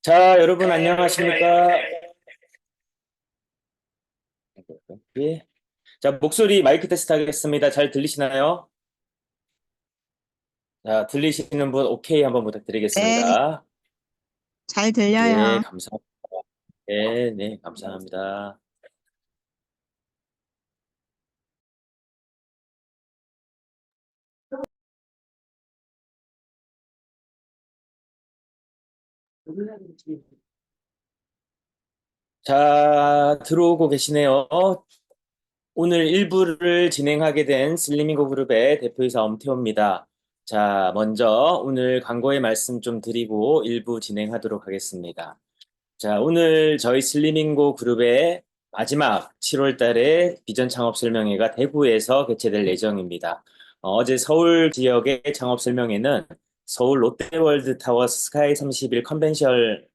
자, 여러분 안녕하십니까? 예. 자, 목소리 마이크 테스트 하겠습니다. 잘 들리시나요? 자, 들리시는 분 오케이 한번 네, 부탁드리겠습니다. 잘 네, 들려요. 감사합니다. 네, 네, 감사합니다. 자, 들어오고 계시네요. 오늘 일부를 진행하게 된 슬리밍고 그룹의 대표이사 엄태호입니다. 자, 먼저 오늘 광고의 말씀 좀 드리고 일부 진행하도록 하겠습니다. 자, 오늘 저희 슬리밍고 그룹의 마지막 7월 달에 비전 창업 설명회가 대구에서 개최될 예정입니다. 어제 서울 지역의 창업 설명회는 서울 롯데월드 타워 스카이 31 컨벤션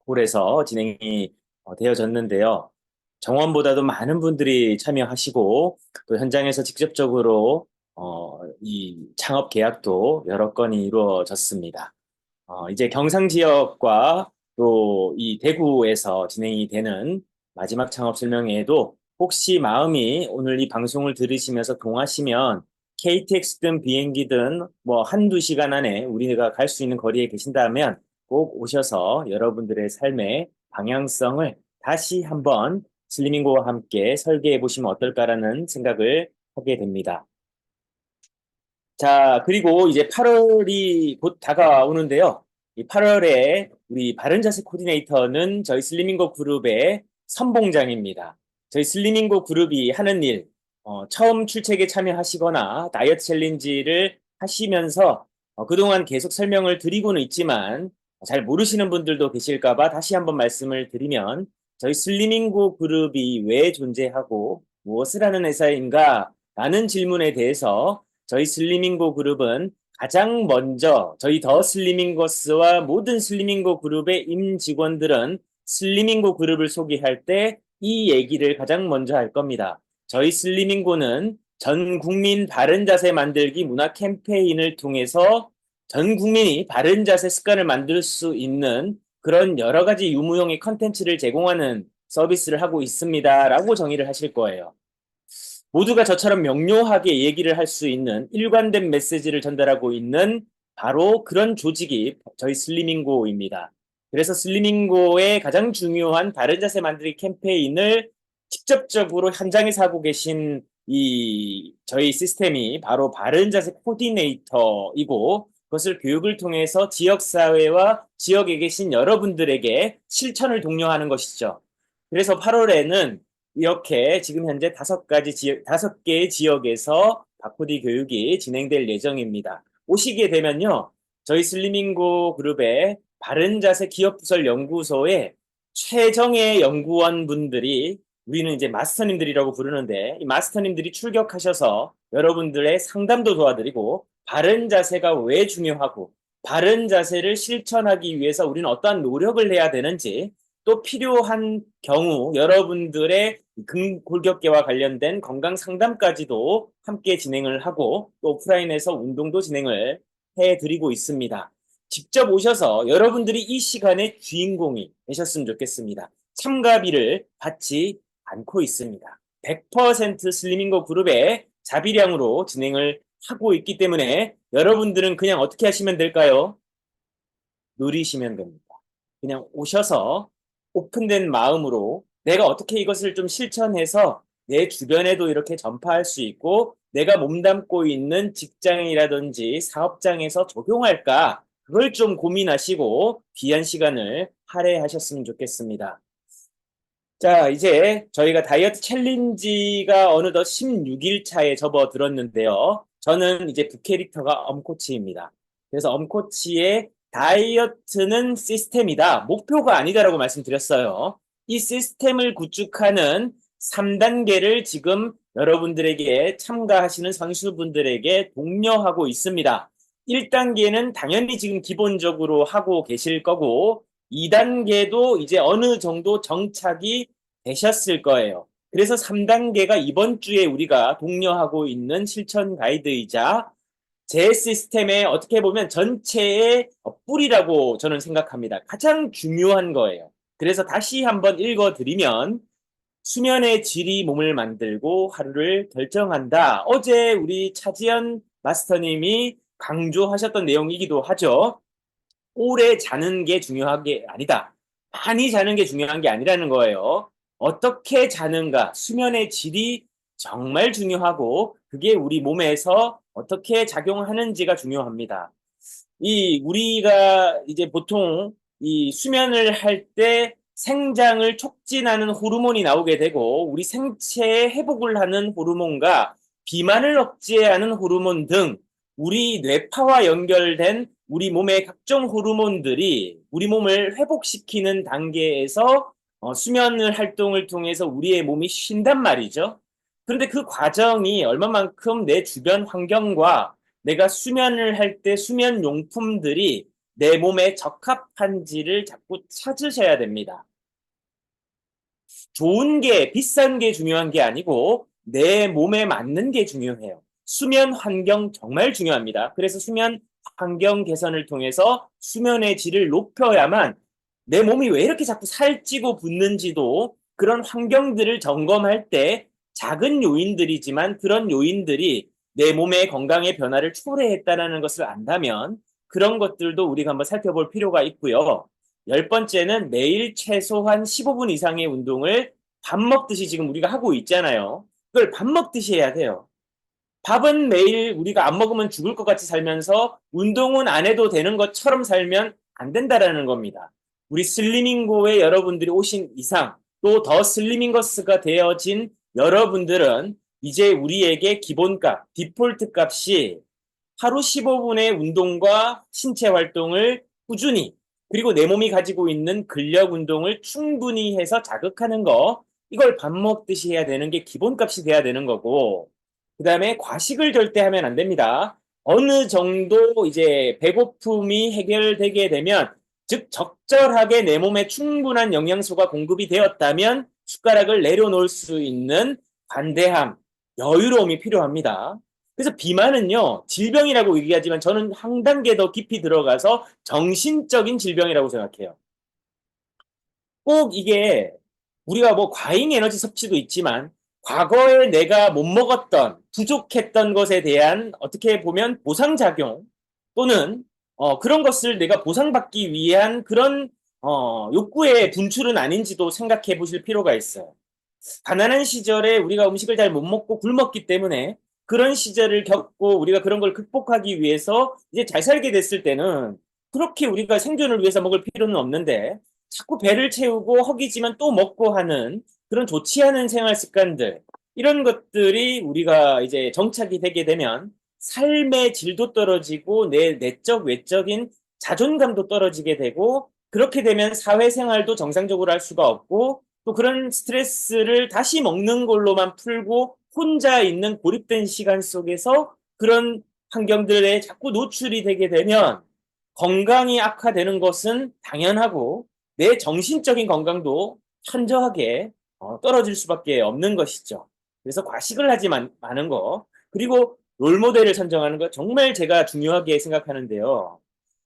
홀에서 진행이 되어졌는데요. 정원보다도 많은 분들이 참여하시고 또 현장에서 직접적으로 이 창업 계약도 여러 건이 이루어졌습니다. 이제 경상 지역과 또 이 대구에서 진행이 되는 마지막 창업 설명회에도 혹시 마음이 오늘 이 방송을 들으시면서 동하시면 KTX든 비행기든 뭐 한두 시간 안에 우리가 갈 수 있는 거리에 계신다면 꼭 오셔서 여러분들의 삶의 방향성을 다시 한번 슬리밍고와 함께 설계해 보시면 어떨까라는 생각을 하게 됩니다. 자, 그리고 이제 8월이 곧 다가오는데요. 이 8월에 우리 바른자세 코디네이터는 저희 슬리밍고 그룹의 선봉장입니다. 저희 슬리밍고 그룹이 하는 일, 처음 출첵에 참여하시거나 다이어트 챌린지를 하시면서 그동안 계속 설명을 드리고는 있지만 잘 모르시는 분들도 계실까 봐 다시 한번 말씀을 드리면 저희 슬리밍고 그룹이 왜 존재하고 무엇을 하는 회사인가 라는 질문에 대해서 저희 슬리밍고 그룹은 가장 먼저 저희 더 슬리밍거스와 모든 슬리밍고 그룹의 임직원들은 슬리밍고 그룹을 소개할 때 이 얘기를 가장 먼저 할 겁니다. 저희 슬리밍고는 전 국민 바른 자세 만들기 문화 캠페인을 통해서 전 국민이 바른 자세 습관을 만들 수 있는 그런 여러 가지 유무형의 컨텐츠를 제공하는 서비스를 하고 있습니다라고 정의를 하실 거예요. 모두가 저처럼 명료하게 얘기를 할 수 있는 일관된 메시지를 전달하고 있는 바로 그런 조직이 저희 슬리밍고입니다. 그래서 슬리밍고의 가장 중요한 바른 자세 만들기 캠페인을 직접적으로 현장에서 하고 계신 이 저희 시스템이 바로 바른 자세 코디네이터이고 그것을 교육을 통해서 지역사회와 지역에 계신 여러분들에게 실천을 독려하는 것이죠. 그래서 8월에는 이렇게 지금 현재 5개의 지역에서 바코디 교육이 진행될 예정입니다. 오시게 되면요. 저희 슬리밍고 그룹의 바른자세 기업부설 연구소에 최정예 연구원 분들이 우리는 이제 마스터님들이라고 부르는데 이 마스터님들이 출격하셔서 여러분들의 상담도 도와드리고 바른 자세가 왜 중요하고 바른 자세를 실천하기 위해서 우리는 어떠한 노력을 해야 되는지 또 필요한 경우 여러분들의 근골격계와 관련된 건강 상담까지도 함께 진행을 하고 또 오프라인에서 운동도 진행을 해드리고 있습니다. 직접 오셔서 여러분들이 이 시간의 주인공이 되셨으면 좋겠습니다. 참가비를 받지 않고 있습니다. 100% 슬리밍고 그룹의 자비량으로 진행을 하고 있기 때문에 여러분들은 그냥 어떻게 하시면 될까요? 누리시면 됩니다. 그냥 오셔서 오픈된 마음으로 내가 어떻게 이것을 좀 실천해서 내 주변에도 이렇게 전파할 수 있고 내가 몸담고 있는 직장이라든지 사업장에서 적용할까? 그걸 좀 고민하시고 귀한 시간을 할애하셨으면 좋겠습니다. 자, 이제 저희가 다이어트 챌린지가 어느덧 16일 차에 접어들었는데요. 저는 이제 부캐릭터가 엄코치입니다. 그래서 엄코치의 다이어트는 시스템이다, 목표가 아니다라고 말씀드렸어요. 이 시스템을 구축하는 3단계를 지금 여러분들에게 참가하시는 선수분들에게 독려하고 있습니다. 1단계는 당연히 지금 기본적으로 하고 계실 거고 2단계도 이제 어느 정도 정착이 되셨을 거예요. 그래서 3단계가 이번 주에 우리가 독려하고 있는 실천 가이드이자 제 시스템의 어떻게 보면 전체의 뿌리라고 저는 생각합니다. 가장 중요한 거예요. 그래서 다시 한번 읽어드리면 수면의 질이 몸을 만들고 하루를 결정한다. 어제 우리 차지연 마스터님이 강조하셨던 내용이기도 하죠. 오래 자는 게 중요한 게 아니다. 많이 자는 게 중요한 게 아니라는 거예요. 어떻게 자는가, 수면의 질이 정말 중요하고 그게 우리 몸에서 어떻게 작용하는지가 중요합니다. 우리가 이제 보통 이 수면을 할 때 생장을 촉진하는 호르몬이 나오게 되고 우리 생체에 회복을 하는 호르몬과 비만을 억제하는 호르몬 등 우리 뇌파와 연결된 우리 몸의 각종 호르몬들이 우리 몸을 회복시키는 단계에서 수면 활동을 통해서 우리의 몸이 쉰단 말이죠. 그런데 그 과정이 얼마만큼 내 주변 환경과 내가 수면을 할 때 수면 용품들이 내 몸에 적합한지를 자꾸 찾으셔야 됩니다. 좋은 게, 비싼 게 중요한 게 아니고 내 몸에 맞는 게 중요해요. 수면 환경 정말 중요합니다. 그래서 수면 환경 개선을 통해서 수면의 질을 높여야만 내 몸이 왜 이렇게 자꾸 살찌고 붓는지도 그런 환경들을 점검할 때 작은 요인들이지만 그런 요인들이 내 몸의 건강의 변화를 초래했다는 것을 안다면 그런 것들도 우리가 한번 살펴볼 필요가 있고요. 10번째는 매일 최소한 15분 이상의 운동을 밥 먹듯이 지금 우리가 하고 있잖아요. 그걸 밥 먹듯이 해야 돼요. 밥은 매일 우리가 안 먹으면 죽을 것 같이 살면서 운동은 안 해도 되는 것처럼 살면 안 된다라는 겁니다. 우리 슬리밍고에 여러분들이 오신 이상 또 더 슬리밍거스가 되어진 여러분들은 이제 우리에게 기본값, 디폴트 값이 하루 15분의 운동과 신체 활동을 꾸준히 그리고 내 몸이 가지고 있는 근력 운동을 충분히 해서 자극하는 거 이걸 밥 먹듯이 해야 되는 게 기본값이 돼야 되는 거고 그 다음에 과식을 절대 하면 안 됩니다. 어느 정도 이제 배고픔이 해결되게 되면 즉 적절하게 내 몸에 충분한 영양소가 공급이 되었다면 숟가락을 내려놓을 수 있는 관대함, 여유로움이 필요합니다. 그래서 비만은요, 질병이라고 얘기하지만 저는 한 단계 더 깊이 들어가서 정신적인 질병이라고 생각해요. 꼭 이게 우리가 뭐 과잉 에너지 섭취도 있지만 과거에 내가 못 먹었던 부족했던 것에 대한 어떻게 보면 보상작용 또는 그런 것을 내가 보상받기 위한 그런 욕구의 분출은 아닌지도 생각해 보실 필요가 있어요. 가난한 시절에 우리가 음식을 잘 못 먹고 굶었기 때문에 그런 시절을 겪고 우리가 그런 걸 극복하기 위해서 이제 잘 살게 됐을 때는 그렇게 우리가 생존을 위해서 먹을 필요는 없는데 자꾸 배를 채우고 허기지만 또 먹고 하는 그런 좋지 않은 생활 습관들 이런 것들이 우리가 이제 정착이 되게 되면 삶의 질도 떨어지고 내 내적 외적인 자존감도 떨어지게 되고 그렇게 되면 사회생활도 정상적으로 할 수가 없고 또 그런 스트레스를 다시 먹는 걸로만 풀고 혼자 있는 고립된 시간 속에서 그런 환경들에 자꾸 노출이 되게 되면 건강이 악화되는 것은 당연하고 내 정신적인 건강도 현저하게 떨어질 수밖에 없는 것이죠. 그래서 과식을 하지 마는 거 그리고 롤모델을 선정하는 거 정말 제가 중요하게 생각하는데요.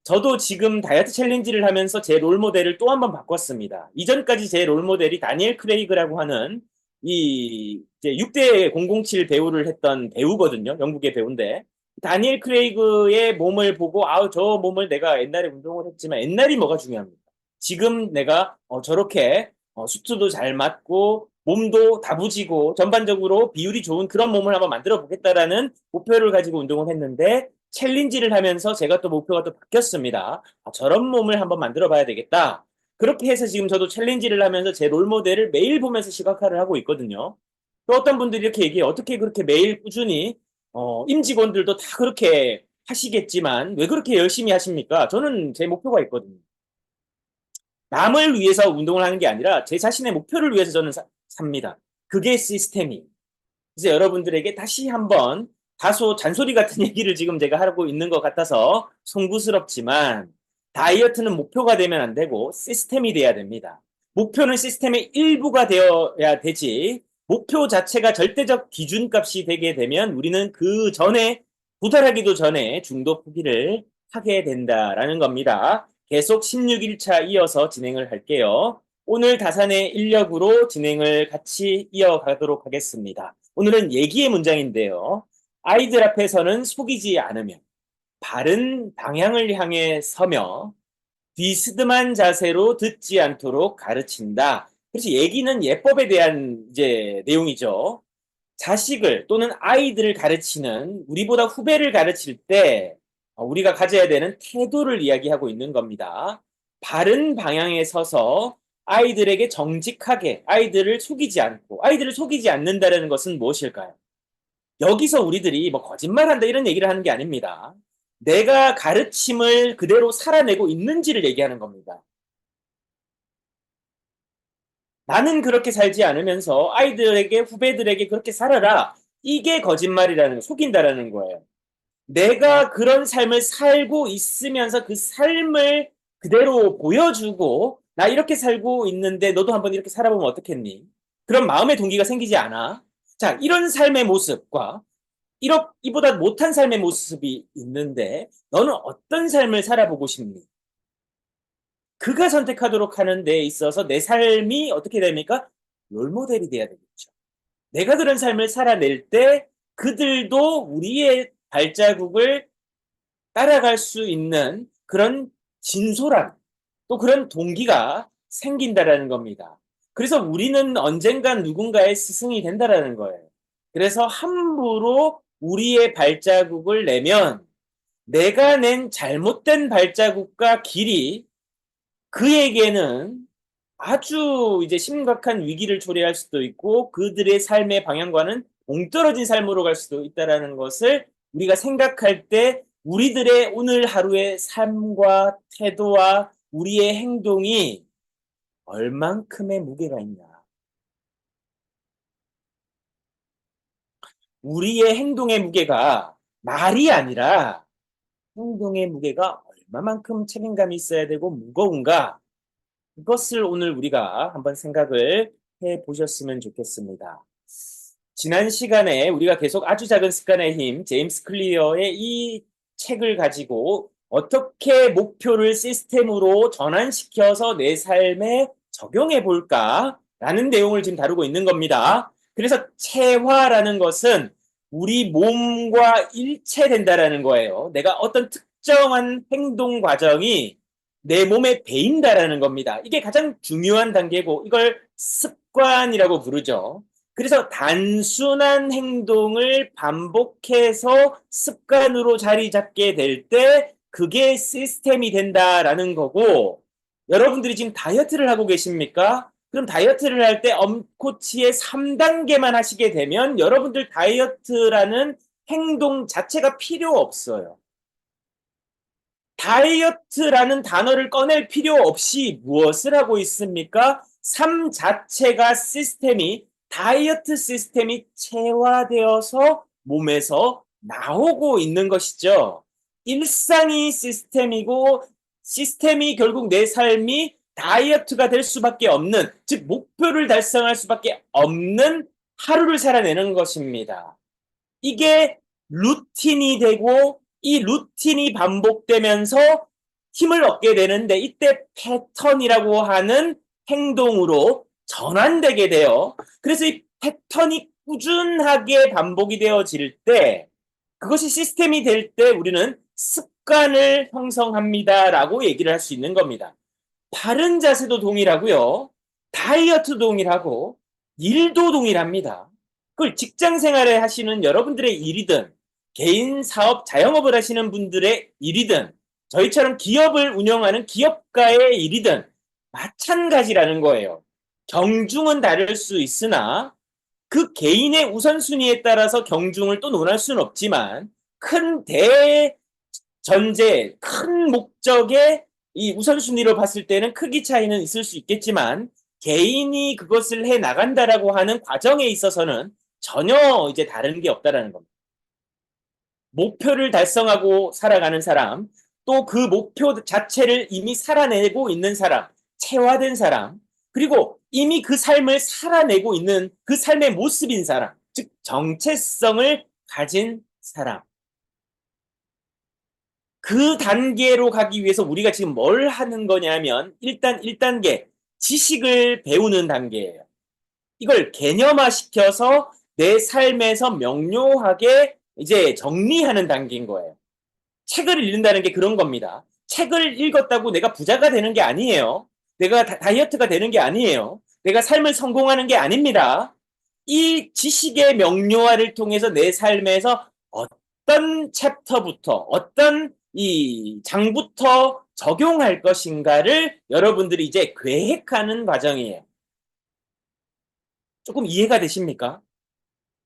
저도 지금 다이어트 챌린지를 하면서 제 롤모델을 또 한 번 바꿨습니다. 이전까지 제 롤모델이 다니엘 크레이그라고 하는 이 이제 6대 007 배우를 했던 배우거든요. 영국의 배우인데 다니엘 크레이그의 몸을 보고 아우 저 몸을 내가 옛날에 운동을 했지만 옛날이 뭐가 중요합니까? 지금 내가 저렇게 수트도 잘 맞고 몸도 다부지고 전반적으로 비율이 좋은 그런 몸을 한번 만들어 보겠다라는 목표를 가지고 운동을 했는데 챌린지를 하면서 제가 또 목표가 또 바뀌었습니다. 저런 몸을 한번 만들어 봐야 되겠다. 그렇게 해서 지금 저도 챌린지를 하면서 제 롤모델을 매일 보면서 시각화를 하고 있거든요. 또 어떤 분들이 이렇게 얘기해요. 어떻게 그렇게 매일 꾸준히 임직원들도 다 그렇게 하시겠지만 왜 그렇게 열심히 하십니까? 저는 제 목표가 있거든요. 남을 위해서 운동을 하는 게 아니라 제 자신의 목표를 위해서 저는 삽니다. 그게 시스템이. 그래서 여러분들에게 다시 한번 다소 잔소리 같은 얘기를 지금 제가 하고 있는 것 같아서 송구스럽지만 다이어트는 목표가 되면 안 되고 시스템이 돼야 됩니다. 목표는 시스템의 일부가 되어야 되지 목표 자체가 절대적 기준값이 되게 되면 우리는 그 전에 도달하기도 전에 중도 포기를 하게 된다라는 겁니다. 계속 16일차 이어서 진행을 할게요. 오늘 다산의 인력으로 진행을 같이 이어가도록 하겠습니다. 오늘은 얘기의 문장인데요. 아이들 앞에서는 속이지 않으며 바른 방향을 향해 서며 비스듬한 자세로 듣지 않도록 가르친다. 그래서 얘기는 예법에 대한 이제 내용이죠. 자식을 또는 아이들을 가르치는 우리보다 후배를 가르칠 때 우리가 가져야 되는 태도를 이야기하고 있는 겁니다. 바른 방향에 서서 아이들에게 정직하게 아이들을 속이지 않는다는 것은 무엇일까요? 여기서 우리들이 뭐 거짓말한다 이런 얘기를 하는 게 아닙니다. 내가 가르침을 그대로 살아내고 있는지를 얘기하는 겁니다. 나는 그렇게 살지 않으면서 아이들에게 후배들에게 그렇게 살아라. 이게 거짓말이라는 속인다라는 거예요. 내가 그런 삶을 살고 있으면서 그 삶을 그대로 보여주고 나 이렇게 살고 있는데 너도 한번 이렇게 살아보면 어떻겠니? 그런 마음의 동기가 생기지 않아. 자, 이런 삶의 모습과 이보다 못한 삶의 모습이 있는데 너는 어떤 삶을 살아보고 싶니? 그가 선택하도록 하는 데 있어서 내 삶이 어떻게 됩니까? 롤모델이 돼야 되겠죠. 내가 그런 삶을 살아낼 때 그들도 우리의 발자국을 따라갈 수 있는 그런 진솔함, 또 그런 동기가 생긴다라는 겁니다. 그래서 우리는 언젠간 누군가의 스승이 된다라는 거예요. 그래서 함부로 우리의 발자국을 내면 내가 낸 잘못된 발자국과 길이 그에게는 아주 이제 심각한 위기를 초래할 수도 있고 그들의 삶의 방향과는 동떨어진 삶으로 갈 수도 있다는 것을 우리가 생각할 때 우리들의 오늘 하루의 삶과 태도와 우리의 행동이 얼만큼의 무게가 있냐. 우리의 행동의 무게가 말이 아니라 행동의 무게가 얼마만큼 책임감이 있어야 되고 무거운가. 그것을 오늘 우리가 한번 생각을 해 보셨으면 좋겠습니다. 지난 시간에 우리가 계속 아주 작은 습관의 힘, 제임스 클리어의 이 책을 가지고 어떻게 목표를 시스템으로 전환시켜서 내 삶에 적용해 볼까라는 내용을 지금 다루고 있는 겁니다. 그래서 체화라는 것은 우리 몸과 일체된다라는 거예요. 내가 어떤 특정한 행동 과정이 내 몸에 배인다라는 겁니다. 이게 가장 중요한 단계고 이걸 습관이라고 부르죠. 그래서 단순한 행동을 반복해서 습관으로 자리 잡게 될 때 그게 시스템이 된다라는 거고 여러분들이 지금 다이어트를 하고 계십니까? 그럼 다이어트를 할 때 엄코치의 3단계만 하시게 되면 여러분들 다이어트라는 행동 자체가 필요 없어요. 다이어트라는 단어를 꺼낼 필요 없이 무엇을 하고 있습니까? 삶 자체가 다이어트 시스템이 체화되어서 몸에서 나오고 있는 것이죠. 일상이 시스템이고 시스템이 결국 내 삶이 다이어트가 될 수밖에 없는, 즉 목표를 달성할 수밖에 없는 하루를 살아내는 것입니다. 이게 루틴이 되고 이 루틴이 반복되면서 힘을 얻게 되는데 이때 패턴이라고 하는 행동으로 전환되게 돼요. 그래서 이 패턴이 꾸준하게 반복이 되어질 때 그것이 시스템이 될 때 우리는 습관을 형성합니다라고 얘기를 할 수 있는 겁니다. 바른 자세도 동일하고요. 다이어트도 동일하고 일도 동일합니다. 그걸 직장 생활에 하시는 여러분들의 일이든 개인 사업, 자영업을 하시는 분들의 일이든 저희처럼 기업을 운영하는 기업가의 일이든 마찬가지라는 거예요. 경중은 다를 수 있으나 그 개인의 우선순위에 따라서 경중을 또 논할 수는 없지만 큰 대전제, 큰 목적의 이 우선순위로 봤을 때는 크기 차이는 있을 수 있겠지만 개인이 그것을 해 나간다라고 하는 과정에 있어서는 전혀 이제 다른 게 없다라는 겁니다. 목표를 달성하고 살아가는 사람, 또 그 목표 자체를 이미 살아내고 있는 사람, 체화된 사람, 그리고 이미 그 삶을 살아내고 있는 그 삶의 모습인 사람, 즉 정체성을 가진 사람. 그 단계로 가기 위해서 우리가 지금 뭘 하는 거냐면 일단 1단계 지식을 배우는 단계예요. 이걸 개념화시켜서 내 삶에서 명료하게 이제 정리하는 단계인 거예요. 책을 읽는다는 게 그런 겁니다. 책을 읽었다고 내가 부자가 되는 게 아니에요. 내가 다이어트가 되는 게 아니에요. 내가 삶을 성공하는 게 아닙니다. 이 지식의 명료화를 통해서 내 삶에서 어떤 챕터부터 어떤 이 장부터 적용할 것인가를 여러분들이 이제 계획하는 과정이에요. 조금 이해가 되십니까?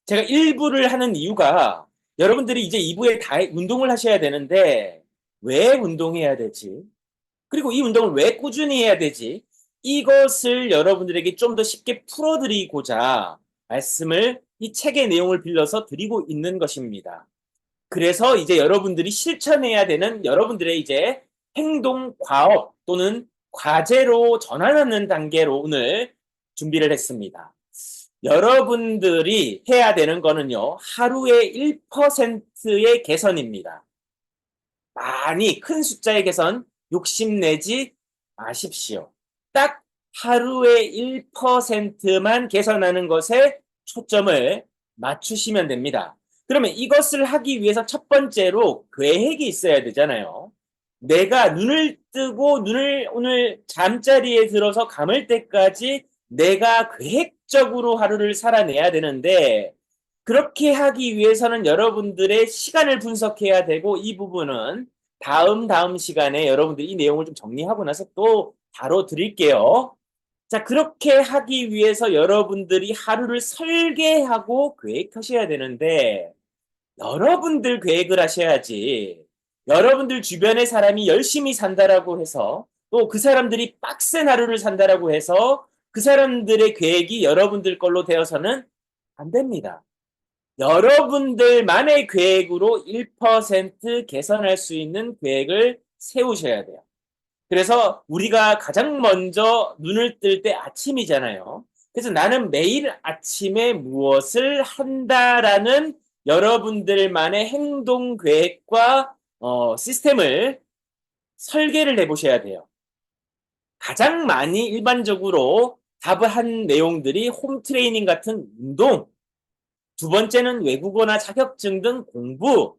제가 1부를 하는 이유가 여러분들이 이제 2부에 다 운동을 하셔야 되는데 왜 운동해야 되지? 그리고 이 운동을 왜 꾸준히 해야 되지? 이것을 여러분들에게 좀 더 쉽게 풀어드리고자 말씀을 이 책의 내용을 빌려서 드리고 있는 것입니다. 그래서 이제 여러분들이 실천해야 되는 여러분들의 이제 행동 과업 또는 과제로 전환하는 단계로 오늘 준비를 했습니다. 여러분들이 해야 되는 거는요, 하루에 1%의 개선입니다. 많이 큰 숫자의 개선 욕심내지 마십시오. 딱 하루에 1%만 개선하는 것에 초점을 맞추시면 됩니다. 그러면 이것을 하기 위해서 첫 번째로 계획이 있어야 되잖아요. 내가 눈을 뜨고 눈을 오늘 잠자리에 들어서 감을 때까지 내가 계획적으로 하루를 살아내야 되는데 그렇게 하기 위해서는 여러분들의 시간을 분석해야 되고 이 부분은 다음 시간에 여러분들이 이 내용을 좀 정리하고 나서 또 다뤄드릴게요. 자, 그렇게 하기 위해서 여러분들이 하루를 설계하고 계획하셔야 되는데 여러분들 계획을 하셔야지. 여러분들 주변의 사람이 열심히 산다라고 해서 또 그 사람들이 빡센 하루를 산다라고 해서 그 사람들의 계획이 여러분들 걸로 되어서는 안 됩니다. 여러분들만의 계획으로 1% 개선할 수 있는 계획을 세우셔야 돼요. 그래서 우리가 가장 먼저 눈을 뜰 때 아침이잖아요. 그래서 나는 매일 아침에 무엇을 한다라는 여러분들만의 행동 계획과 시스템을 설계를 해보셔야 돼요. 가장 많이 일반적으로 답을 한 내용들이 홈 트레이닝 같은 운동, 두 번째는 외국어나 자격증 등 공부,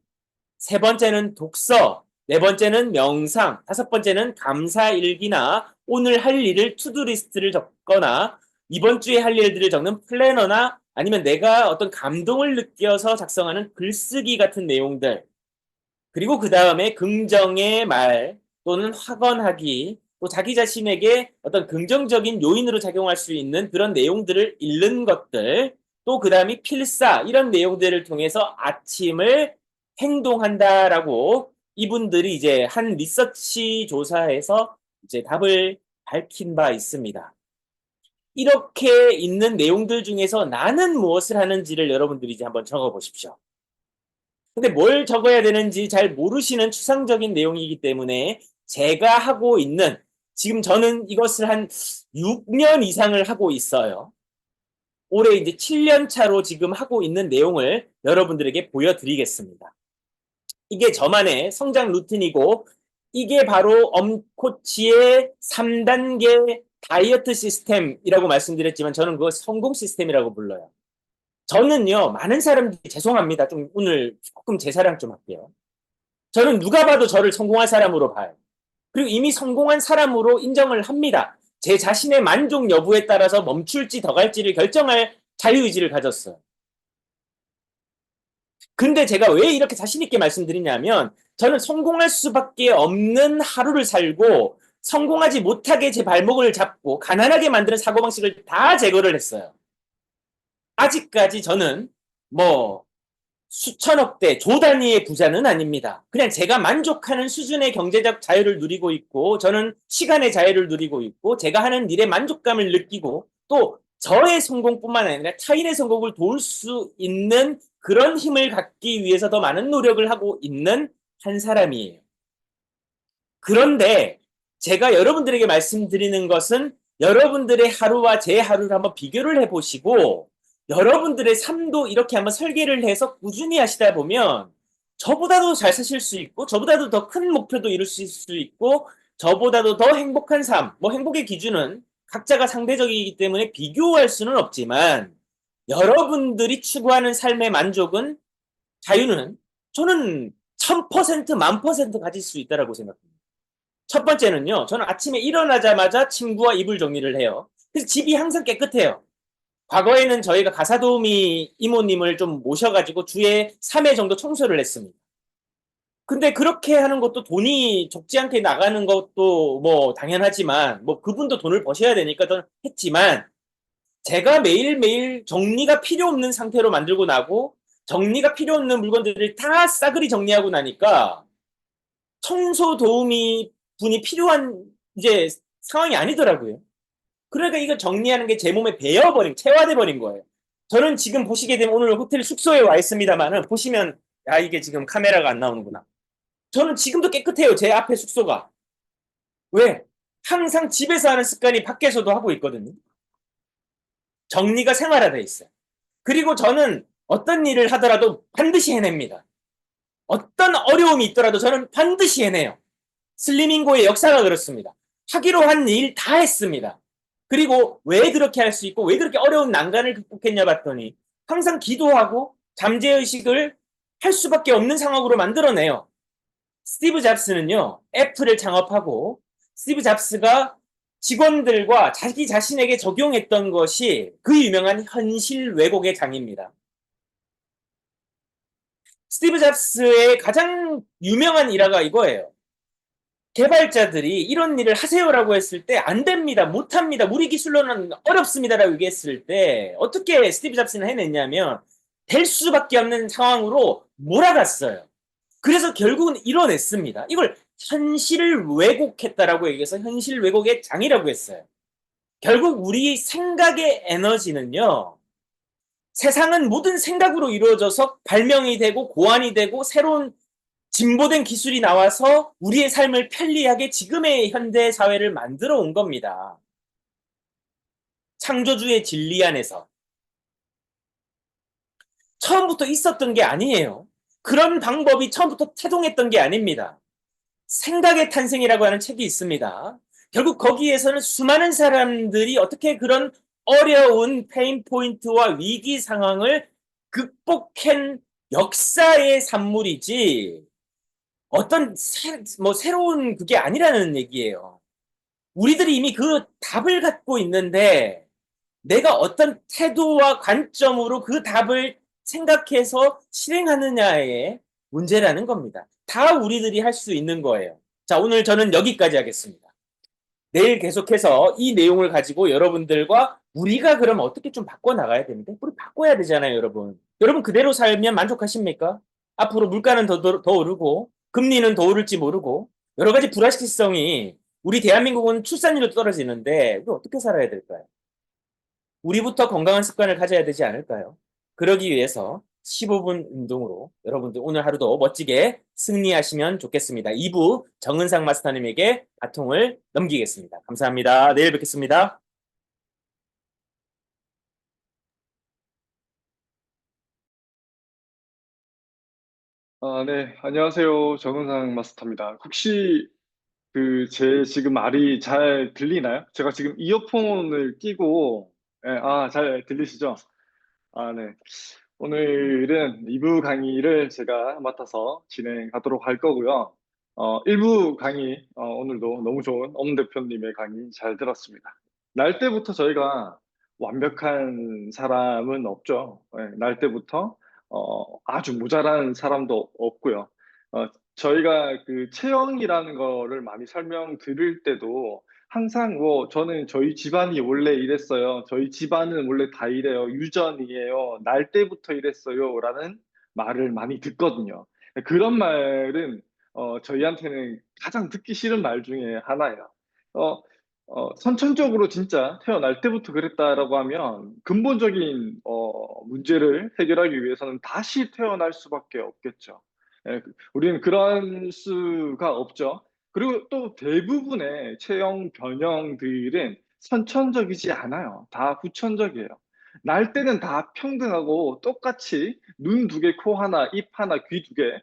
세 번째는 독서, 네 번째는 명상, 다섯 번째는 감사일기나 오늘 할 일을 투두리스트를 적거나 이번 주에 할 일들을 적는 플래너나 아니면 내가 어떤 감동을 느껴서 작성하는 글쓰기 같은 내용들, 그리고 그 다음에 긍정의 말 또는 확언하기, 또 자기 자신에게 어떤 긍정적인 요인으로 작용할 수 있는 그런 내용들을 읽는 것들, 또 그 다음에 필사 이런 내용들을 통해서 아침을 행동한다라고 이분들이 이제 한 리서치 조사에서 이제 답을 밝힌 바 있습니다. 이렇게 있는 내용들 중에서 나는 무엇을 하는지를 여러분들이 이제 한번 적어 보십시오. 근데 뭘 적어야 되는지 잘 모르시는 추상적인 내용이기 때문에 제가 하고 있는, 지금 저는 이것을 한 6년 이상을 하고 있어요. 올해 이제 7년 차로 지금 하고 있는 내용을 여러분들에게 보여드리겠습니다. 이게 저만의 성장 루틴이고 이게 바로 엄코치의 3단계 다이어트 시스템이라고 말씀드렸지만 저는 그거 성공 시스템이라고 불러요. 저는요, 많은 사람들이 죄송합니다. 좀 오늘 조금 제 사랑 좀 할게요. 저는 누가 봐도 저를 성공할 사람으로 봐요. 그리고 이미 성공한 사람으로 인정을 합니다. 제 자신의 만족 여부에 따라서 멈출지 더 갈지를 결정할 자유의지를 가졌어요. 근데 제가 왜 이렇게 자신 있게 말씀드리냐면 저는 성공할 수밖에 없는 하루를 살고 성공하지 못하게 제 발목을 잡고 가난하게 만드는 사고방식을 다 제거를 했어요. 아직까지 저는 뭐 수천억 대, 조 단위의 부자는 아닙니다. 그냥 제가 만족하는 수준의 경제적 자유를 누리고 있고, 저는 시간의 자유를 누리고 있고, 제가 하는 일에 만족감을 느끼고, 또 저의 성공뿐만 아니라 타인의 성공을 도울 수 있는 그런 힘을 갖기 위해서 더 많은 노력을 하고 있는 한 사람이에요. 그런데 제가 여러분들에게 말씀드리는 것은 여러분들의 하루와 제 하루를 한번 비교를 해보시고 여러분들의 삶도 이렇게 한번 설계를 해서 꾸준히 하시다 보면 저보다도 잘 사실 수 있고 저보다도 더 큰 목표도 이룰 수 있고 저보다도 더 행복한 삶, 뭐 행복의 기준은 각자가 상대적이기 때문에 비교할 수는 없지만 여러분들이 추구하는 삶의 만족은 자유는 저는 1000%, 10,000% 가질 수 있다고 생각합니다. 첫 번째는요, 저는 아침에 일어나자마자 침구와 이불 정리를 해요. 그래서 집이 항상 깨끗해요. 과거에는 저희가 가사도우미 이모님을 좀 모셔가지고 주에 3회 정도 청소를 했습니다. 근데 그렇게 하는 것도 돈이 적지 않게 나가는 것도 뭐 당연하지만, 뭐 그분도 돈을 버셔야 되니까 저는 했지만, 제가 매일매일 정리가 필요 없는 상태로 만들고 나고, 정리가 필요 없는 물건들을 다 싸그리 정리하고 나니까, 청소 도우미 분이 필요한 이제 상황이 아니더라고요. 그러니까 이거 정리하는 게 제 몸에 배어버린, 체화돼 버린 거예요. 저는 지금 보시게 되면 오늘 호텔 숙소에 와 있습니다만은 보시면 야 이게 지금 카메라가 안 나오는구나. 저는 지금도 깨끗해요. 제 앞에 숙소가. 왜? 항상 집에서 하는 습관이 밖에서도 하고 있거든요. 정리가 생활화돼 있어요. 그리고 저는 어떤 일을 하더라도 반드시 해냅니다. 어떤 어려움이 있더라도 저는 반드시 해내요. 슬리밍고의 역사가 그렇습니다. 하기로 한 일 다 했습니다. 그리고 왜 그렇게 할 수 있고 왜 그렇게 어려운 난관을 극복했냐 봤더니 항상 기도하고 잠재의식을 할 수밖에 없는 상황으로 만들어내요. 스티브 잡스는요. 애플을 창업하고 스티브 잡스가 직원들과 자기 자신에게 적용했던 것이 그 유명한 현실 왜곡의 장입니다. 스티브 잡스의 가장 유명한 일화가 이거예요. 개발자들이 이런 일을 하세요라고 했을 때 안 됩니다. 못 합니다. 우리 기술로는 어렵습니다라고 얘기했을 때 어떻게 스티브 잡스는 해냈냐면 될 수밖에 없는 상황으로 몰아갔어요. 그래서 결국은 이뤄냈습니다. 이걸 현실을 왜곡했다라고 얘기해서 현실 왜곡의 장이라고 했어요. 결국 우리 생각의 에너지는요. 세상은 모든 생각으로 이루어져서 발명이 되고 고안이 되고 새로운 진보된 기술이 나와서 우리의 삶을 편리하게 지금의 현대 사회를 만들어 온 겁니다. 창조주의 진리 안에서. 처음부터 있었던 게 아니에요. 그런 방법이 처음부터 태동했던 게 아닙니다. 생각의 탄생이라고 하는 책이 있습니다. 결국 거기에서는 수많은 사람들이 어떻게 그런 어려운 페인 포인트와 위기 상황을 극복한 역사의 산물이지 어떤 새로운 그게 아니라는 얘기예요. 우리들이 이미 그 답을 갖고 있는데 내가 어떤 태도와 관점으로 그 답을 생각해서 실행하느냐의 문제라는 겁니다. 다 우리들이 할 수 있는 거예요. 자, 오늘 저는 여기까지 하겠습니다. 내일 계속해서 이 내용을 가지고 여러분들과 우리가 그럼 어떻게 좀 바꿔나가야 됩니까? 우리 바꿔야 되잖아요, 여러분. 여러분 그대로 살면 만족하십니까? 앞으로 물가는 더 오르고 금리는 더 오를지 모르고 여러 가지 불확실성이 우리 대한민국은 출산율도 떨어지는데 우리 어떻게 살아야 될까요? 우리부터 건강한 습관을 가져야 되지 않을까요? 그러기 위해서 15분 운동으로 여러분들 오늘 하루도 멋지게 승리하시면 좋겠습니다. 2부 정은상 마스터님에게 바통을 넘기겠습니다. 감사합니다. 내일 뵙겠습니다. 네, 안녕하세요. 정은상 마스터입니다. 혹시 제 지금 말이 잘 들리나요? 제가 지금 이어폰을 끼고, 잘 들리시죠? 네. 오늘은 2부 강의를 제가 맡아서 진행하도록 할 거고요. 일부 강의, 오늘도 너무 좋은 엄 대표님의 강의 잘 들었습니다. 날 때부터 저희가 완벽한 사람은 없죠. 날 때부터 아주 모자란 사람도 없고요. 저희가 그 체형이라는 거를 많이 설명드릴 때도 항상 뭐 저는 저희 집안이 원래 이랬어요. 저희 집안은 원래 다 이래요. 유전이에요. 날 때부터 이랬어요. 라는 말을 많이 듣거든요. 그런 말은 저희한테는 가장 듣기 싫은 말 중에 하나예요. 어, 선천적으로 진짜 태어날 때부터 그랬다라고 하면 근본적인 문제를 해결하기 위해서는 다시 태어날 수밖에 없겠죠. 우리는 그런 수가 없죠. 그리고 또 대부분의 체형 변형들은 선천적이지 않아요. 다 후천적이에요. 날 때는 다 평등하고 똑같이 눈 두 개, 코 하나, 입 하나, 귀 두 개,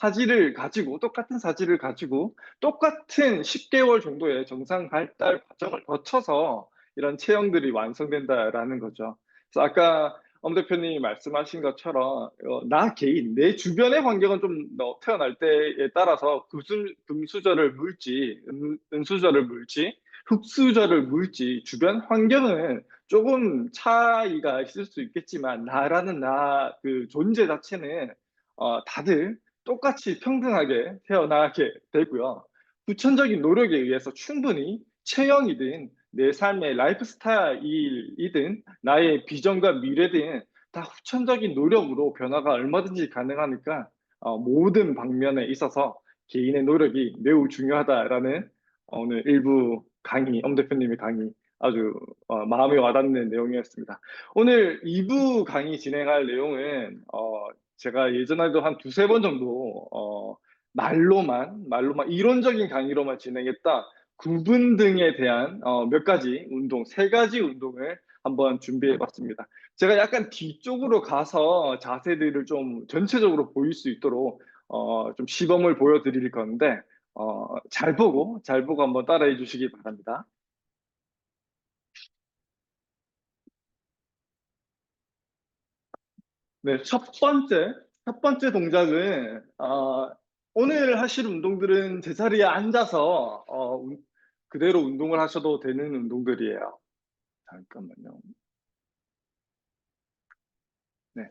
사지를 가지고, 똑같은 사지를 가지고, 똑같은 10개월 정도의 정상 발달 과정을 거쳐서 이런 체형들이 완성된다라는 거죠. 그래서 아까 엄 대표님이 말씀하신 것처럼, 나 개인, 내 주변의 환경은 좀 태어날 때에 따라서 금수저를 물지, 은수저를 물지, 흙수저를 물지, 주변 환경은 조금 차이가 있을 수 있겠지만, 나라는 그 존재 자체는 다들 똑같이 평등하게 태어나게 되고요. 후천적인 노력에 의해서 충분히 체형이든 내 삶의 라이프 스타일이든 나의 비전과 미래든 다 후천적인 노력으로 변화가 얼마든지 가능하니까 모든 방면에 있어서 개인의 노력이 매우 중요하다라는 오늘 일부 강의, 엄 대표님의 강의 아주 마음에 와닿는 내용이었습니다. 오늘 2부 강의 진행할 내용은 제가 예전에도 한 두세 번 정도 말로만 이론적인 강의로만 진행했다. 구분 등에 대한 몇 가지 운동, 세 가지 운동을 한번 준비해 봤습니다. 제가 약간 뒤쪽으로 가서 자세들을 좀 전체적으로 보일 수 있도록 좀 시범을 보여드릴 건데 잘 보고 한번 따라해 주시기 바랍니다. 네, 첫 번째 동작은, 오늘 하실 운동들은 제자리에 앉아서, 그대로 운동을 하셔도 되는 운동들이에요. 잠깐만요. 네,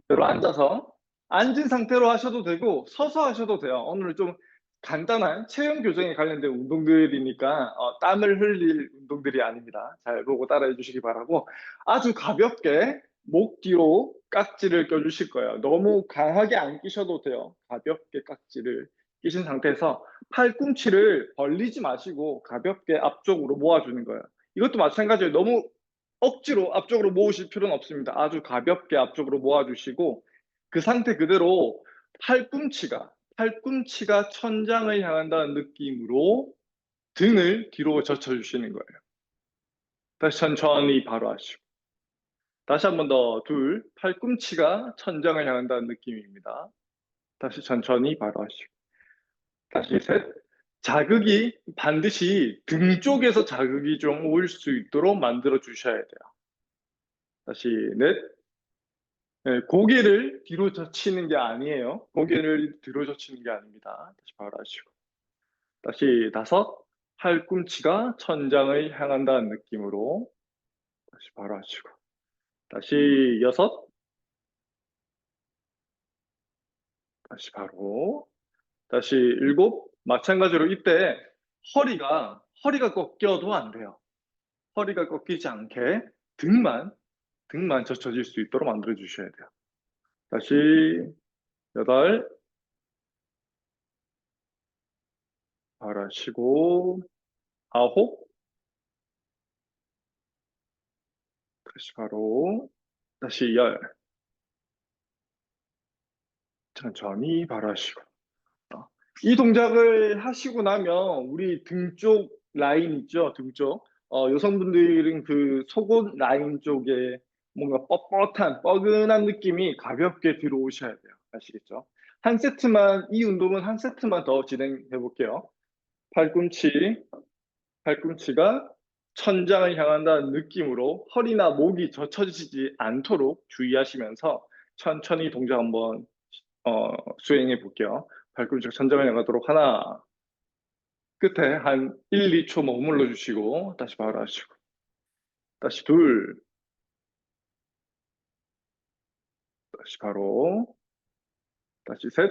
그대로 앉아서, 앉은 상태로 하셔도 되고, 서서 하셔도 돼요. 오늘 좀 간단한 체형 교정에 관련된 운동들이니까, 땀을 흘릴 운동들이 아닙니다. 잘 보고 따라해 주시기 바라고, 아주 가볍게 목 뒤로 깍지를 껴주실 거예요. 너무 강하게 안 끼셔도 돼요. 가볍게 깍지를 끼신 상태에서 팔꿈치를 벌리지 마시고 가볍게 앞쪽으로 모아주는 거예요. 이것도 마찬가지예요. 너무 억지로 앞쪽으로 모으실 필요는 없습니다. 아주 가볍게 앞쪽으로 모아주시고 그 상태 그대로 팔꿈치가 천장을 향한다는 느낌으로 등을 뒤로 젖혀주시는 거예요. 다시 천천히 바로 하시고 다시 한 번 더 둘, 팔꿈치가 천장을 향한다는 느낌입니다. 다시 천천히 바로 하시고 다시 셋, 자극이 반드시 등 쪽에서 자극이 좀 올 수 있도록 만들어 주셔야 돼요. 다시 넷, 네, 고개를 뒤로 젖히는 게 아니에요. 고개를 뒤로 젖히는 게 아닙니다. 다시 바로 하시고 다시 다섯, 팔꿈치가 천장을 향한다는 느낌으로 다시 바로 하시고 다시 여섯, 다시 바로 다시 일곱, 마찬가지로 이때 허리가 꺾여도 안 돼요. 허리가 꺾이지 않게 등만 젖혀질 수 있도록 만들어 주셔야 돼요. 다시 여덟, 바로 하시고 아홉, 다시 바로 다시 열, 천천히 바로 하시고 이 동작을 하시고 나면 우리 등 쪽 라인 있죠? 등 쪽. 여성분들은 그 속옷 라인 쪽에 뭔가 뻣뻣한, 뻐근한 느낌이 가볍게 들어오셔야 돼요. 아시겠죠? 이 운동은 한 세트만 더 진행해 볼게요. 팔꿈치, 팔꿈치가 천장을 향한다는 느낌으로 허리나 목이 젖혀지지 않도록 주의하시면서 천천히 동작 한번 수행해 볼게요. 발꿈치가 천장을 향하도록 하나, 끝에 한 1, 2초 머물러 주시고 다시 바로 하시고 다시 둘, 다시 바로 다시 셋,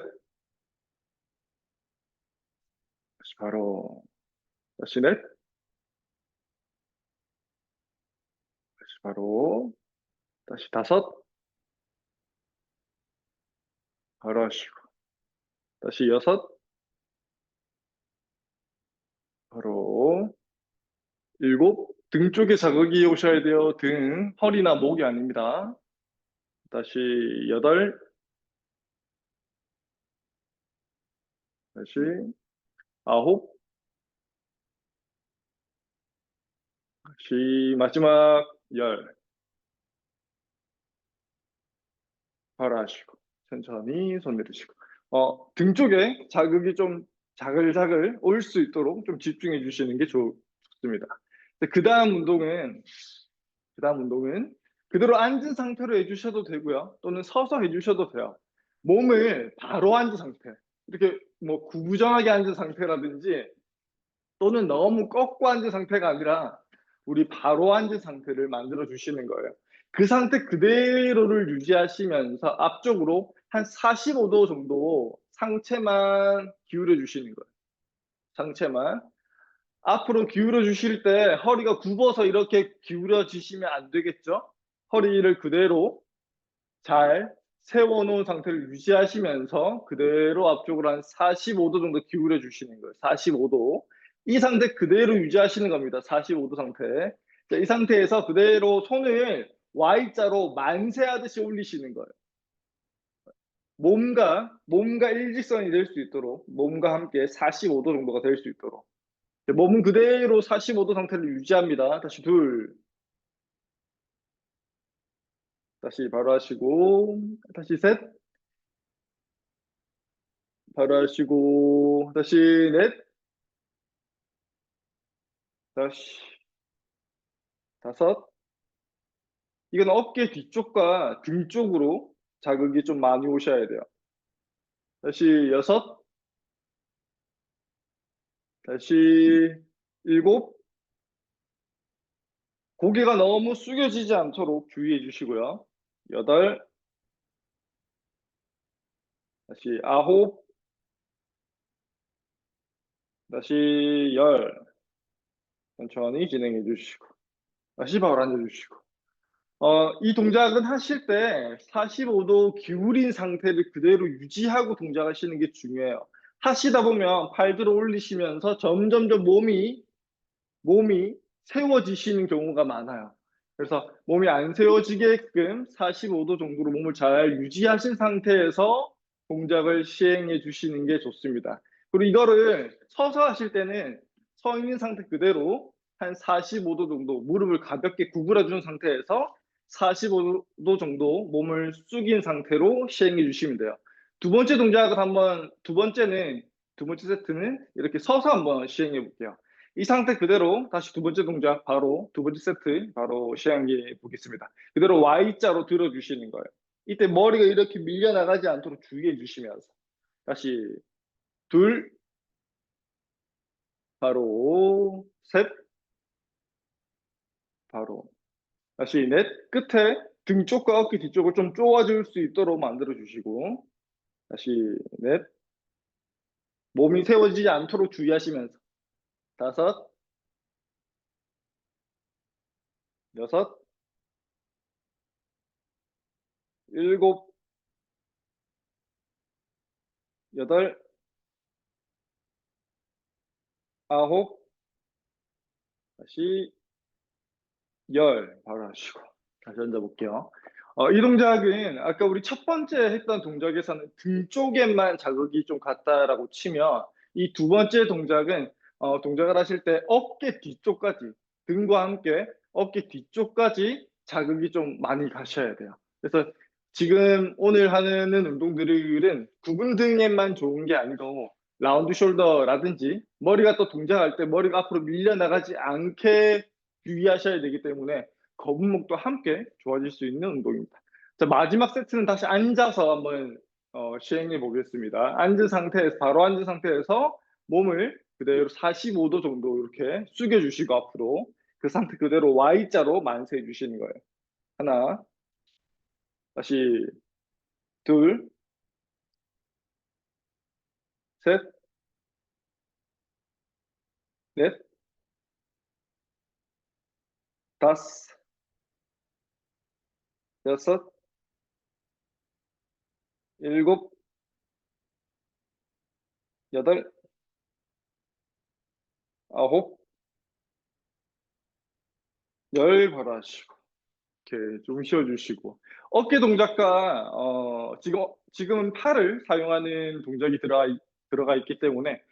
다시 바로 다시 넷, 다시 바로 다시 다섯, 바로 하시고 다시 여섯, 바로 일곱, 등 쪽에 자극이 오셔야 돼요. 등, 허리나 목이 아닙니다. 다시 여덟, 다시 아홉, 다시 마지막 열, 바로 하시고 천천히 손 내리시고 등 쪽에 자극이 좀 자글자글 올 수 있도록 좀 집중해 주시는 게 좋습니다. 그 다음 운동은 그대로 앉은 상태로 해주셔도 되고요. 또는 서서 해주셔도 돼요. 몸을 바로 앉은 상태. 이렇게 뭐 구부정하게 앉은 상태라든지 또는 너무 꺾고 앉은 상태가 아니라 우리 바로 앉은 상태를 만들어 주시는 거예요. 그 상태 그대로를 유지하시면서 앞쪽으로 한 45도 정도 상체만 기울여 주시는 거예요. 상체만. 앞으로 기울여 주실 때 허리가 굽어서 이렇게 기울여지시면 안 되겠죠? 허리를 그대로 잘 세워놓은 상태를 유지하시면서 그대로 앞쪽으로 한 45도 정도 기울여 주시는 거예요. 45도. 이 상태 그대로 유지하시는 겁니다. 45도 상태. 자, 이 상태에서 그대로 손을 Y자로 만세하듯이 올리시는 거예요. 몸과 일직선이 될 수 있도록, 몸과 함께 45도 정도가 될 수 있도록. 몸은 그대로 45도 상태를 유지합니다. 다시 둘, 다시 바로 하시고, 다시 셋, 바로 하시고, 다시 넷, 다시 다섯. 이건 어깨 뒤쪽과 등 쪽으로 자극이 좀 많이 오셔야 돼요. 다시 여섯, 다시 일곱. 고개가 너무 숙여지지 않도록 주의해 주시고요. 여덟, 다시 아홉, 다시 열. 천천히 진행해 주시고, 다시 바로 앉아 주시고. 이 동작은 하실 때 45도 기울인 상태를 그대로 유지하고 동작하시는 게 중요해요. 하시다 보면 팔 들어 올리시면서 점점점 몸이 세워지시는 경우가 많아요. 그래서 몸이 안 세워지게끔 45도 정도로 몸을 잘 유지하신 상태에서 동작을 시행해 주시는 게 좋습니다. 그리고 이거를 서서 하실 때는 서 있는 상태 그대로 한 45도 정도 무릎을 가볍게 구부려 준 상태에서 45도 정도 몸을 숙인 상태로 시행해 주시면 돼요. 두 번째 세트는 이렇게 서서 한번 시행해 볼게요. 이 상태 그대로 다시 두 번째 동작 바로 두 번째 세트 바로 시행해 보겠습니다. 그대로 Y자로 들어주시는 거예요. 이때 머리가 이렇게 밀려나가지 않도록 주의해 주시면서 다시 둘, 바로 셋, 바로 다시 넷. 끝에 등 쪽과 어깨 뒤쪽을 좀 쪼아줄 수 있도록 만들어 주시고 다시 넷. 몸이 세워지지 않도록 주의하시면서 다섯, 여섯, 일곱, 여덟, 아홉, 다시 열 바로 하시고 다시 앉아볼게요. 이 동작은 아까 우리 첫 번째 했던 동작에서는 등 쪽에만 자극이 좀 갔다라고 치면 이 두 번째 동작은 동작을 하실 때 어깨 뒤쪽까지 등과 함께 어깨 뒤쪽까지 자극이 좀 많이 가셔야 돼요. 그래서 지금 오늘 하는 운동들은 굽은 등에만 좋은 게 아니고 라운드 숄더라든지 머리가 또 동작할 때 머리가 앞으로 밀려나가지 않게 유의하셔야 되기 때문에 거북목도 함께 좋아질 수 있는 운동입니다. 자, 마지막 세트는 다시 앉아서 한번 시행해 보겠습니다. 앉은 상태에서, 바로 앉은 상태에서 몸을 그대로 45도 정도 이렇게 숙여주시고 앞으로 그 상태 그대로 Y자로 만세해 주시는 거예요. 하나, 다시 둘, 셋, 넷, 다섯, 여섯, 일곱, 여덟, 아홉, 열 바로 하시고 이렇게 좀 쉬어주시고 어깨 동작과 지금은 팔을 사용하는 동작이 들어가 있기 때문에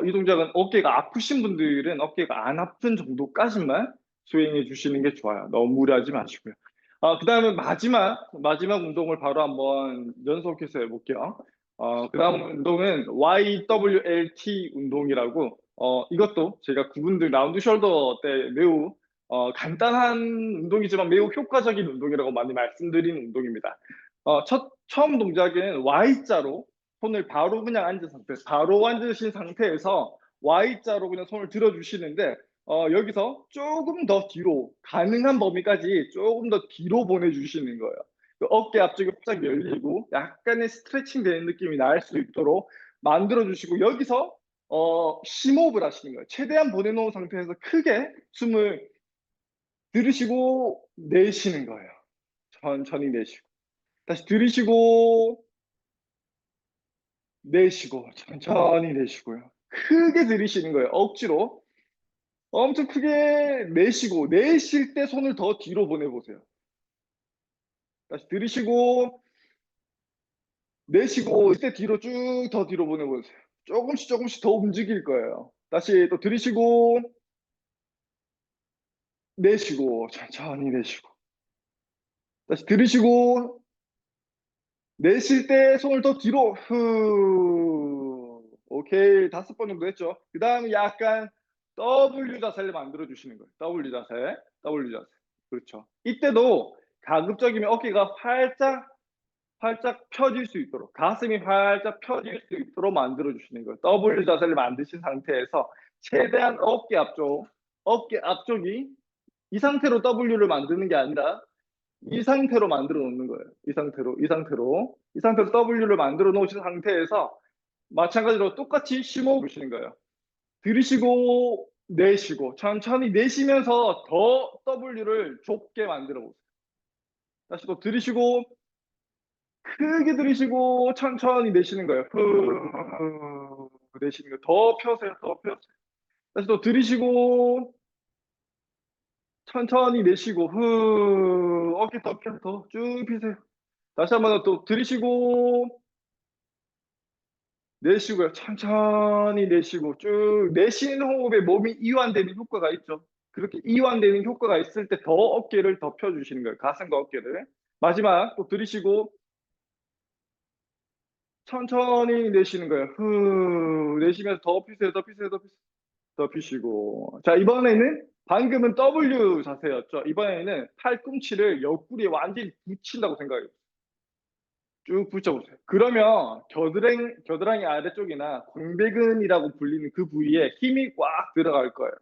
이 동작은 어깨가 아프신 분들은 어깨가 안 아픈 정도까지만 수행해 주시는 게 좋아요. 너무 무리하지 마시고요. 그다음에 마지막 운동을 바로 한번 연속해서 해볼게요. 그다음 운동은 YWLT 운동이라고 이것도 제가 그분들 라운드 숄더 때 매우 간단한 운동이지만 매우 효과적인 운동이라고 많이 말씀드리는 운동입니다. 처음 동작은 Y자로 손을 바로 그냥 앉은 상태에서, 바로 앉으신 상태에서 Y자로 그냥 손을 들어주시는데, 여기서 조금 더 뒤로, 가능한 범위까지 조금 더 뒤로 보내주시는 거예요. 그 어깨 앞쪽이 살짝 열리고 약간의 스트레칭 되는 느낌이 날 수 있도록 만들어주시고, 여기서 심호흡을 하시는 거예요. 최대한 보내놓은 상태에서 크게 숨을 들으시고 내쉬는 거예요. 천천히 내쉬고 다시 들이쉬고 내쉬고 천천히 내쉬고요. 크게 들이쉬는 거예요. 억지로 엄청 크게 내쉬고 내쉴 때 손을 더 뒤로 보내보세요. 다시 들이쉬고 내쉬고 이때 뒤로 쭉 더 뒤로 보내보세요. 조금씩 더 움직일 거예요. 다시 또 들이쉬고 내쉬고 천천히 내쉬고 다시 들이쉬고 내쉴 때 손을 더 뒤로 오케이 5번 정도 했죠. 그 다음에 약간 W 자세를 만들어 주시는 거예요. W 자세. 그렇죠. 이때도 가급적이면 어깨가 활짝 펴질 수 있도록, 가슴이 활짝 펴질 수 있도록 만들어 주시는 거예요. W 자세를 만드신 상태에서 최대한 어깨 앞쪽이 이 상태로 W를 만드는 게 아니라 이 상태로 만들어 놓는 거예요. 이 상태로 W를 만들어 놓으신 상태에서 마찬가지로 똑같이 심호흡 주시는 거예요. 들이쉬고 내쉬고 천천히 내쉬면서 더 W를 좁게 만들어 보세요. 다시 또 들이쉬고 크게 들이쉬고 천천히 내쉬는 거예요. 내쉬는 거 더 펴세요. 더 펴세요. 다시 또 들이쉬고 천천히 내쉬고 어깨 더 펴, 더 쭉 피세요. 다시 한번 또 들이쉬고 내쉬고요. 천천히 내쉬고 쭉 내쉬는 호흡에 몸이 이완되는 효과가 있죠. 그렇게 이완되는 효과가 있을 때 더 어깨를 더 펴주시는 거예요. 가슴과 어깨를. 마지막 또 들이쉬고 천천히 내쉬는 거예요. 내쉬면서 더 피세요. 더 피시고. 자, 이번에는 방금은 W 자세였죠. 이번에는 팔꿈치를 옆구리에 완전히 붙인다고 생각해요. 쭉 붙여보세요. 그러면 겨드랑이 아래쪽이나 광배근이라고 불리는 그 부위에 힘이 꽉 들어갈 거예요.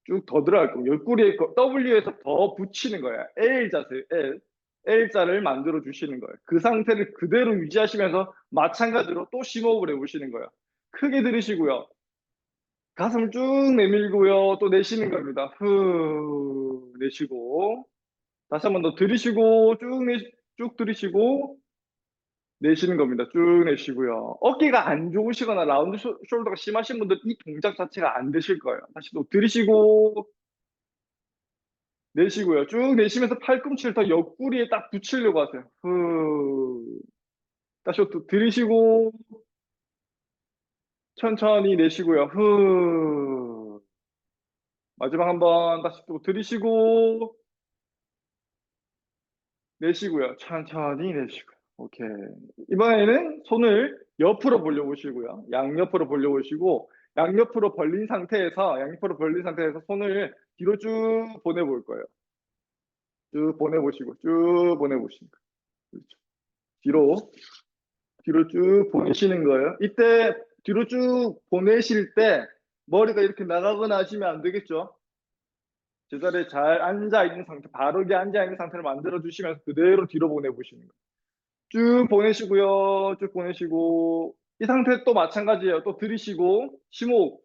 쭉 더 들어갈 거예요. 옆구리에 W에서 더 붙이는 거예요. L 자세, L자를 만들어 주시는 거예요. 그 상태를 그대로 유지하시면서 마찬가지로 또 심호흡을 해보시는 거예요. 크게 들으시고요. 가슴을 쭉 내밀고요. 또 내쉬는 겁니다. 내쉬고. 다시 한번 더 들이쉬고, 쭉 들이쉬고, 내쉬는 겁니다. 쭉 내쉬고요. 어깨가 안 좋으시거나 라운드 숄더가 심하신 분들 이 동작 자체가 안 되실 거예요. 다시 또 들이쉬고 내쉬고요. 쭉 내쉬면서 팔꿈치를 더 옆구리에 딱 붙이려고 하세요. 다시 또 들이쉬고 천천히 내쉬고요. 마지막 한번 다시 또 들이쉬고 내쉬고요. 천천히 내쉬고요. 오케이. 이번에는 손을 옆으로 벌려보시고요. 양옆으로 벌려보시고, 양옆으로 벌린 상태에서 손을 뒤로 쭉 보내볼 거예요. 쭉 보내보시는 거예요. 그렇죠. 뒤로. 뒤로 쭉 보내시는 거예요. 이때 뒤로 쭉 보내실 때 머리가 이렇게 나가거나 하시면 안 되겠죠? 제자리에 잘 앉아 있는 상태, 바르게 앉아 있는 상태를 만들어 주시면서 그대로 뒤로 보내보시는 거예요. 쭉 보내시고요. 쭉 보내시고 이 상태 또 마찬가지예요. 또 들이쉬고 심호흡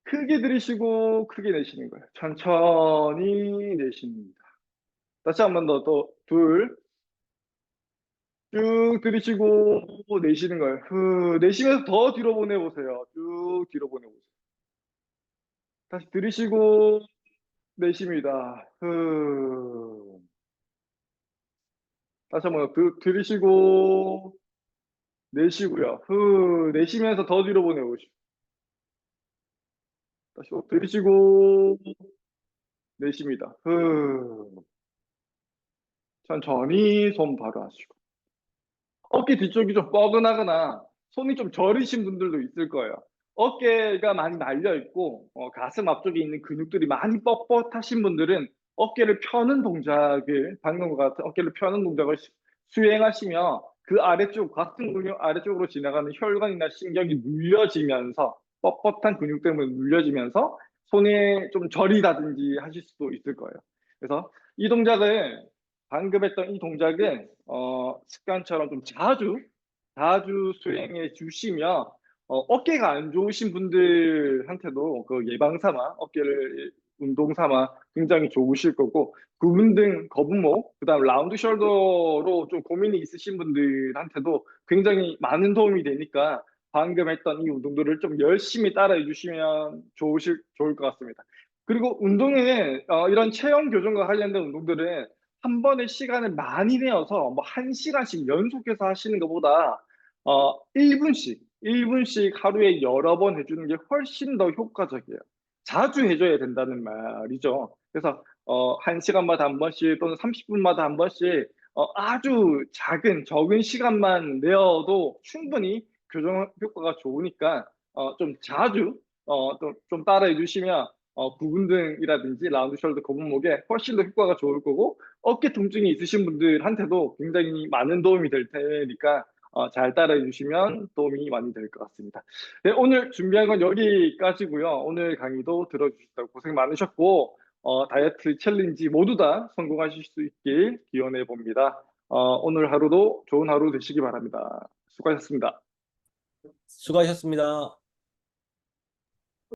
크게 들이쉬고 크게 내쉬는 거예요. 천천히 내쉬는 겁니다. 다시 한 번 더, 또 둘, 쭉 들이쉬고 내쉬는 거예요. 내쉬면서 더 뒤로 보내보세요. 쭉 뒤로 보내보세요. 다시 들이쉬고 내쉽니다. 다시 한 번 더 들이쉬고 내쉬고요. 내쉬면서 더 뒤로 보내보시고 다시 들이쉬고 내쉽니다. 천천히 손 바로 하시고 어깨 뒤쪽이 좀 뻐근하거나 손이 좀 저리신 분들도 있을 거예요. 어깨가 많이 말려 있고 가슴 앞쪽에 있는 근육들이 많이 뻣뻣하신 분들은 어깨를 펴는 동작을 방금과 같은 어깨를 펴는 동작을 수행하시며 그 아래쪽 가슴 근육 아래쪽으로 지나가는 혈관이나 신경이 눌려지면서 뻣뻣한 근육 때문에 눌려지면서 손에 좀 저리다든지 하실 수도 있을 거예요. 그래서 이 동작을 방금 했던 이 동작은 습관처럼 좀 자주 수행해 주시면 어깨가 안 좋으신 분들한테도 그 예방 삼아 어깨를 운동 삼아 굉장히 좋으실 거고 구분 등 거북목 그다음 라운드 숄더로 좀 고민이 있으신 분들한테도 굉장히 많은 도움이 되니까 방금 했던 이 운동들을 좀 열심히 따라해 주시면 좋을 것 같습니다. 그리고 운동에 이런 체형 교정과 관련된 운동들은 한 번에 시간을 많이 내어서 뭐 1시간씩 연속해서 하시는 것보다 1분씩 하루에 여러 번 해주는 게 훨씬 더 효과적이에요. 자주 해줘야 된다는 말이죠. 그래서 1시간마다 한 번씩 또는 30분마다 한 번씩 아주 적은 시간만 내어도 충분히 교정 효과가 좋으니까 좀 자주 좀 따라해 주시면 부분 등이라든지 라운드 숄더 거북목에 훨씬 더 효과가 좋을 거고 어깨 통증이 있으신 분들한테도 굉장히 많은 도움이 될 테니까 잘 따라해 주시면 도움이 많이 될 것 같습니다. 네, 오늘 준비한 건 여기까지고요. 오늘 강의도 들어주셨다고 고생 많으셨고 다이어트 챌린지 모두 다 성공하실 수 있길 기원해 봅니다. 오늘 하루도 좋은 하루 되시기 바랍니다. 수고하셨습니다. 수고하셨습니다.